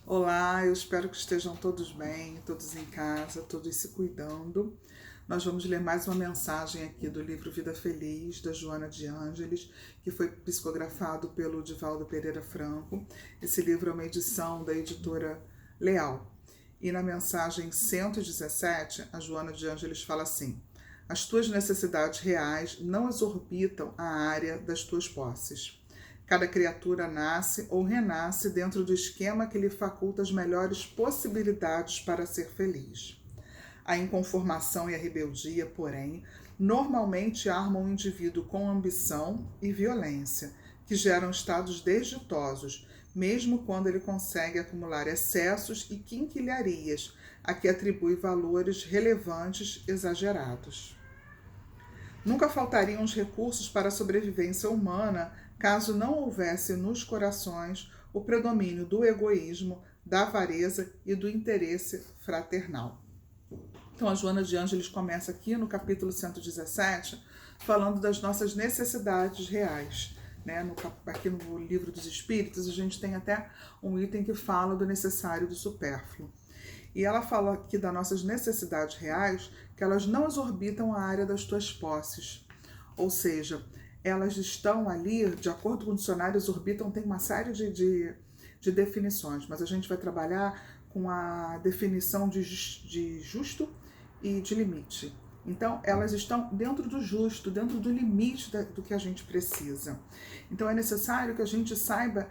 Olá, eu espero que estejam todos bem, todos em casa, todos se cuidando. Nós vamos ler mais uma mensagem aqui do livro Vida Feliz, da Joana de Ângeles, que foi psicografado pelo Divaldo Pereira Franco. Esse livro é uma edição da editora Leal. E na mensagem 117, a Joana de Ângeles fala assim: as tuas necessidades reais não exorbitam a área das tuas posses. Cada criatura nasce ou renasce dentro do esquema que lhe faculta as melhores possibilidades para ser feliz. A inconformação e a rebeldia, porém, normalmente armam o indivíduo com ambição e violência, que geram estados desditosos, mesmo quando ele consegue acumular excessos e quinquilharias, a que atribui valores relevantes exagerados. Nunca faltariam os recursos para a sobrevivência humana caso não houvesse nos corações o predomínio do egoísmo, da avareza e do interesse fraternal. Então, a Joana de Ângeles começa aqui no capítulo 117, falando das nossas necessidades reais. Aqui no Livro dos Espíritos, a gente tem até um item que fala do necessário e do supérfluo. E ela fala aqui das nossas necessidades reais, que elas não exorbitam a área das tuas posses. Ou seja, elas estão ali, de acordo com o dicionário, exorbitam, tem uma série de definições, mas a gente vai trabalhar com a definição de justo e de limite. Então, elas estão dentro do justo, dentro do limite do que a gente precisa. Então, é necessário que a gente saiba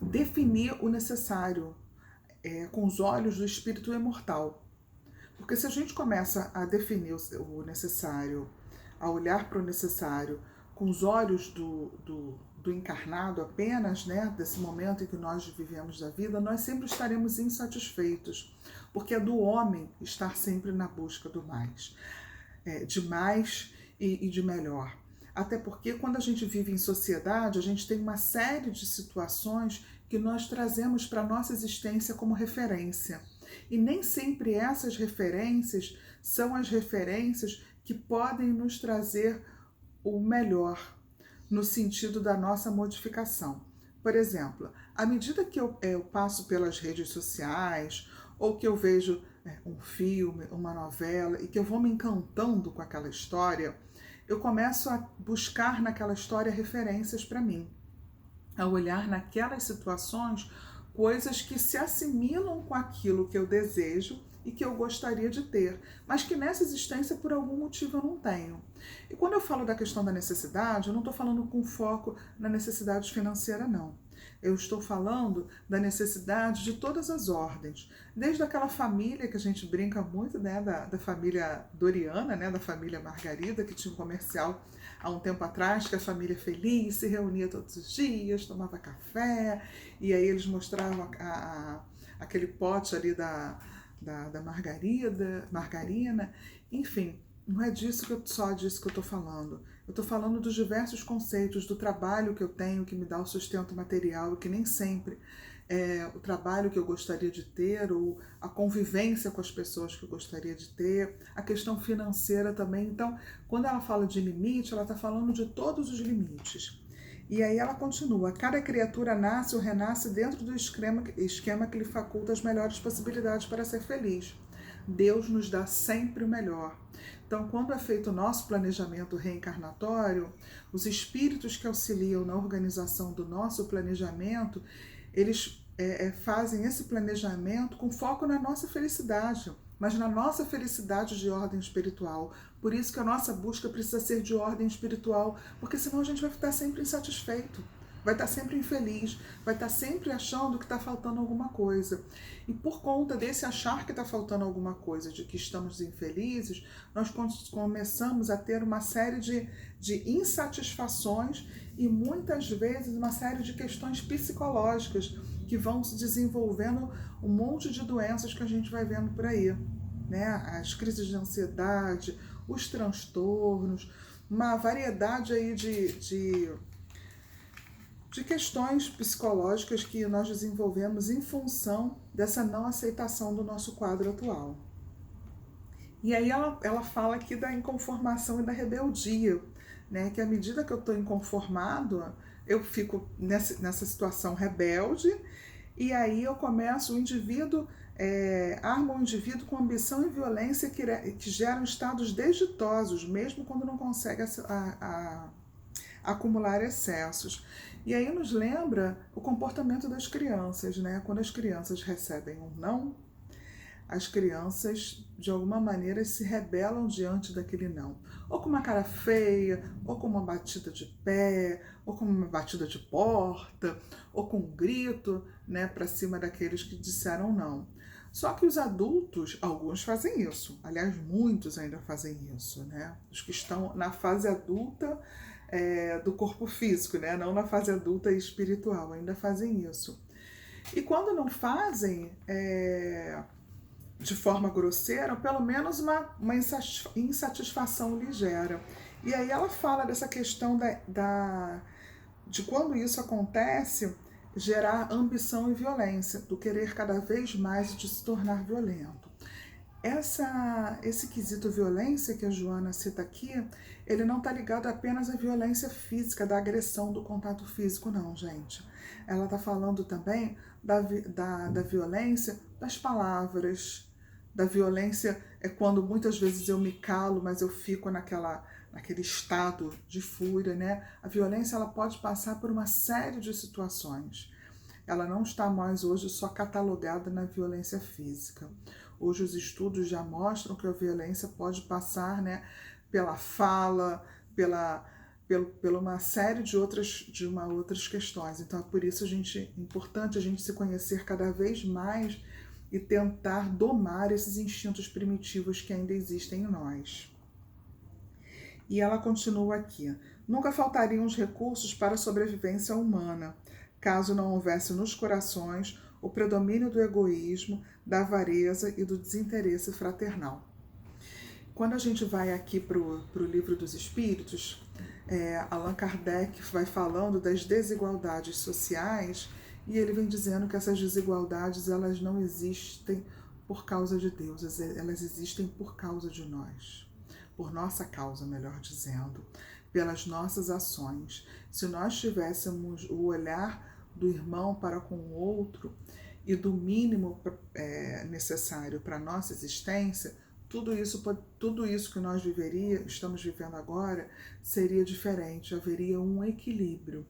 definir o necessário com os olhos do espírito imortal. Porque se a gente começa a definir o necessário, a olhar para o necessário com os olhos do encarnado apenas, desse momento em que nós vivemos da vida, nós sempre estaremos insatisfeitos, porque é do homem estar sempre na busca do mais, de mais e de melhor. Até porque quando a gente vive em sociedade, a gente tem uma série de situações que nós trazemos para a nossa existência como referência. E nem sempre essas referências são as referências que podem nos trazer o melhor, no sentido da nossa modificação. Por exemplo, à medida que eu passo pelas redes sociais, ou que eu vejo um filme, uma novela, e que eu vou me encantando com aquela história, eu começo a buscar naquela história referências para mim, a olhar naquelas situações coisas que se assimilam com aquilo que eu desejo e que eu gostaria de ter, mas que nessa existência por algum motivo eu não tenho. E quando eu falo da questão da necessidade, eu não estou falando com foco na necessidade financeira, não. Eu estou falando da necessidade de todas as ordens, desde aquela família que a gente brinca muito, da família Doriana, da família Margarida, que tinha um comercial há um tempo atrás, que a família feliz se reunia todos os dias, tomava café, e aí eles mostravam aquele pote ali da margarina, enfim, não é só disso que eu estou falando. Eu estou falando dos diversos conceitos, do trabalho que eu tenho, que me dá o sustento material, que nem sempre é o trabalho que eu gostaria de ter, ou a convivência com as pessoas que eu gostaria de ter, a questão financeira também. Então, quando ela fala de limite, ela está falando de todos os limites. E aí ela continua: cada criatura nasce ou renasce dentro do esquema que lhe faculta as melhores possibilidades para ser feliz. Deus nos dá sempre o melhor. Então, quando é feito o nosso planejamento reencarnatório, os espíritos que auxiliam na organização do nosso planejamento, eles fazem esse planejamento com foco na nossa felicidade, mas na nossa felicidade de ordem espiritual. Por isso que a nossa busca precisa ser de ordem espiritual, porque senão a gente vai estar sempre insatisfeito, vai estar sempre infeliz, vai estar sempre achando que está faltando alguma coisa. E por conta desse achar que está faltando alguma coisa, de que estamos infelizes, nós começamos a ter uma série de insatisfações e muitas vezes uma série de questões psicológicas que vão se desenvolvendo, um monte de doenças que a gente vai vendo por aí, as crises de ansiedade, os transtornos, uma variedade aí de questões psicológicas que nós desenvolvemos em função dessa não aceitação do nosso quadro atual. E aí ela fala aqui da inconformação e da rebeldia, que à medida que eu estou inconformado, eu fico nessa situação rebelde, e aí eu começo, o indivíduo arma o indivíduo com ambição e violência que geram estados desditosos, mesmo quando não consegue acumular excessos. E aí nos lembra o comportamento das crianças, né? Quando as crianças recebem um não, as crianças, de alguma maneira, se rebelam diante daquele não. Ou com uma cara feia, ou com uma batida de pé, ou com uma batida de porta, ou com um grito, né, para cima daqueles que disseram não. Só que os adultos, alguns fazem isso, aliás, muitos ainda fazem isso, né? Os que estão na fase adulta do corpo físico, né? Não na fase adulta espiritual, ainda fazem isso. E quando não fazem, de forma grosseira, pelo menos uma insatisfação ligeira. E aí ela fala dessa questão de quando isso acontece, gerar ambição e violência, do querer cada vez mais e de se tornar violento. Esse quesito violência que a Joana cita aqui, ele não está ligado apenas à violência física, da agressão, do contato físico, não, gente. Ela está falando também da violência das palavras, da violência quando muitas vezes eu me calo, mas eu fico naquele estado de fúria, né? A violência ela pode passar por uma série de situações. Ela não está mais hoje só catalogada na violência física. Hoje os estudos já mostram que a violência pode passar, né, pela fala, pela uma série de outras questões. Então é por isso importante a gente se conhecer cada vez mais e tentar domar esses instintos primitivos que ainda existem em nós. E ela continua aqui: nunca faltariam os recursos para a sobrevivência humana, caso não houvesse nos corações o predomínio do egoísmo, da avareza e do desinteresse fraternal. Quando a gente vai aqui para o Livro dos Espíritos, Allan Kardec vai falando das desigualdades sociais e ele vem dizendo que essas desigualdades elas não existem por causa de Deus, elas existem por causa de nós. Por nossa causa, melhor dizendo, pelas nossas ações. Se nós tivéssemos o olhar do irmão para com o outro e do mínimo necessário para a nossa existência, tudo isso que nós estamos vivendo agora, seria diferente, haveria um equilíbrio,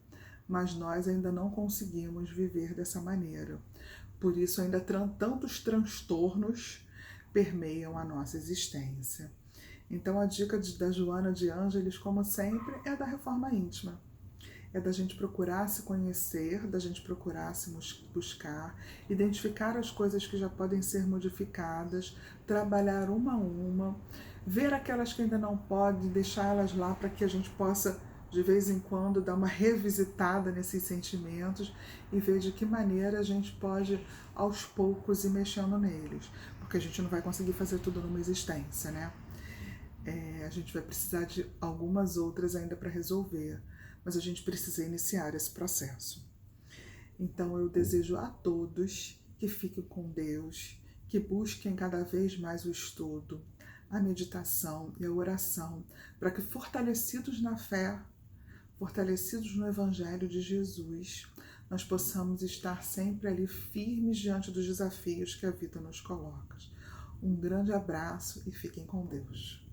mas nós ainda não conseguimos viver dessa maneira. Por isso ainda tantos transtornos permeiam a nossa existência. Então a dica da Joana de Ângeles, como sempre, é da reforma íntima. É da gente procurar se conhecer, da gente procurar se buscar, identificar as coisas que já podem ser modificadas, trabalhar uma a uma, ver aquelas que ainda não podem, deixá-las lá para que a gente possa, de vez em quando, dar uma revisitada nesses sentimentos e ver de que maneira a gente pode, aos poucos, ir mexendo neles. Porque a gente não vai conseguir fazer tudo numa existência, né? A gente vai precisar de algumas outras ainda para resolver, mas a gente precisa iniciar esse processo. Então eu desejo a todos que fiquem com Deus, que busquem cada vez mais o estudo, a meditação e a oração, para que fortalecidos na fé, fortalecidos no Evangelho de Jesus, nós possamos estar sempre ali firmes diante dos desafios que a vida nos coloca. Um grande abraço e fiquem com Deus.